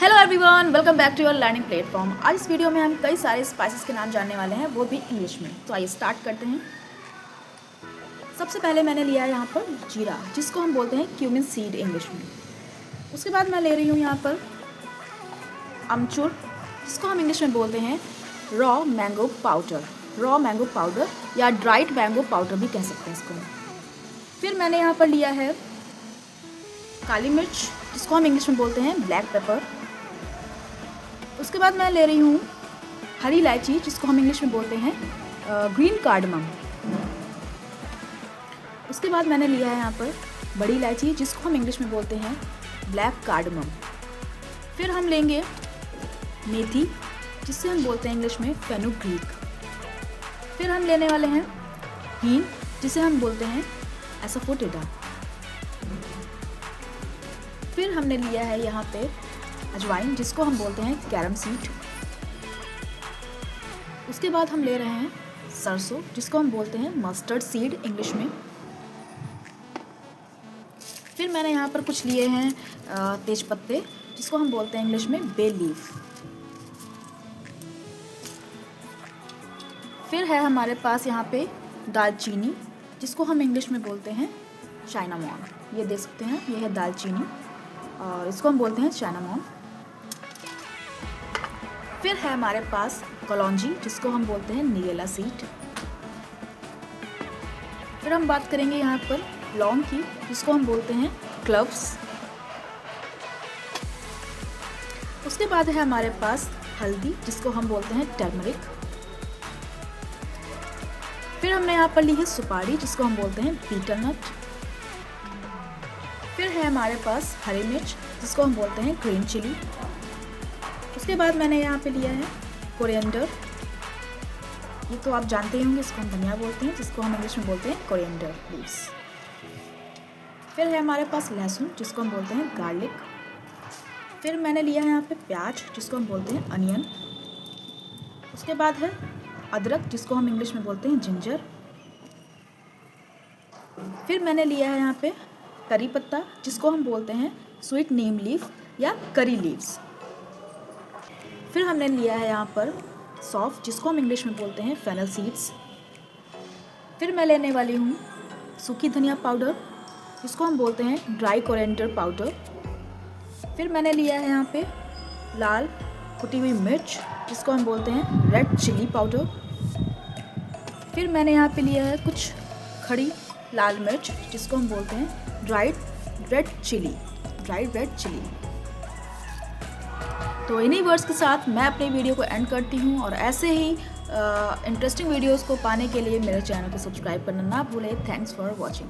Hello everyone, welcome back to your learning platform. आज इस video में हम कई सारे स्पाइसेस के नाम जानने वाले हैं, वो भी इंग्लिश में। तो आइए स्टार्ट करते हैं। सबसे पहले मैंने लिया है यहाँ पर जीरा, जिसको हम बोलते हैं क्यूमिन सीड इंग्लिश में। उसके बाद मैं ले रही हूँ यहाँ पर अमचूर, जिसको हम इंग्लिश में बोलते हैं raw mango powder. Raw mango powder या ड्राइड मैंगो पाउडर भी कह सकते हैं इसको। फिर मैंने यहाँ पर लिया है काली मिर्च, जिसको हम इंग्लिश में बोलते हैं ब्लैक पेपर। उसके बाद मैं ले रही हूँ हरी इलायची, जिसको हम इंग्लिश में बोलते हैं ग्रीन कार्डमम। उसके बाद मैंने लिया है यहाँ पर बड़ी इलायची, जिसको हम इंग्लिश में बोलते हैं ब्लैक कार्डमम। फिर हम लेंगे मेथी, जिससे हम बोलते हैं इंग्लिश में फेनुग्रीक। फिर हम लेने वाले हैं हींग, जिसे हम बोलते हैं एसाफोटिडा। फिर हमने लिया है यहाँ पे अजवाइन, जिसको हम बोलते हैं कैरम सीड। उसके बाद हम ले रहे हैं सरसों, जिसको हम बोलते हैं मस्टर्ड सीड इंग्लिश में। फिर मैंने यहाँ पर कुछ लिए हैं तेज पत्ते, जिसको हम बोलते हैं इंग्लिश में बे लीफ। फिर है हमारे पास यहाँ पे दालचीनी, जिसको हम इंग्लिश में बोलते हैं साइनामॉन। ये देख सकते हैं, ये है दालचीनी और इसको हम बोलते हैं साइनामॉन। फिर है हमारे पास कलौंजी, जिसको हम बोलते हैं निगेला सीड। फिर हम बात करेंगे यहाँ पर लौंग की, जिसको हम बोलते हैं क्लव्स। उसके बाद है हमारे पास हल्दी, जिसको हम बोलते हैं टर्मरिक। फिर हमने यहाँ पर ली है सुपारी, जिसको हम बोलते हैं बीटल नट। फिर है हमारे पास हरी मिर्च, जिसको हम बोलते हैं ग्रीन चिली। उसके बाद मैंने यहाँ पे लिया है कोरिएंडर। ये तो आप जानते ही होंगे, इसको हम धनिया बोलते हैं, जिसको हम इंग्लिश में बोलते हैं कोरिएंडर लीव्स। फिर है हमारे पास लहसुन, जिसको हम बोलते हैं गार्लिक। फिर मैंने लिया है यहाँ पे प्याज, जिसको हम बोलते हैं अनियन। उसके बाद है अदरक, जिसको हम इंग्लिश में बोलते हैं जिंजर। फिर मैंने लिया है यहाँ पे करी पत्ता, जिसको हम बोलते हैं स्वीट नीम लीफ या करी लीव्स। फिर हमने लिया है यहाँ पर सौंफ, जिसको हम इंग्लिश में बोलते हैं फेनल सीड्स। फिर मैं लेने वाली हूँ सूखी धनिया पाउडर, जिसको हम बोलते हैं ड्राई कोरिएंडर पाउडर। फिर मैंने लिया है यहाँ पे लाल कुटी हुई मिर्च, जिसको हम बोलते हैं रेड चिली पाउडर। फिर मैंने यहाँ पे लिया है कुछ खड़ी लाल मिर्च, जिसको हम बोलते हैं ड्राइड रेड चिली। तो इन्हीं वर्ड्स के साथ मैं अपने वीडियो को एंड करती हूँ, और ऐसे ही इंटरेस्टिंग वीडियोस को पाने के लिए मेरे चैनल को सब्सक्राइब करना ना भूलें। Thanks for watching.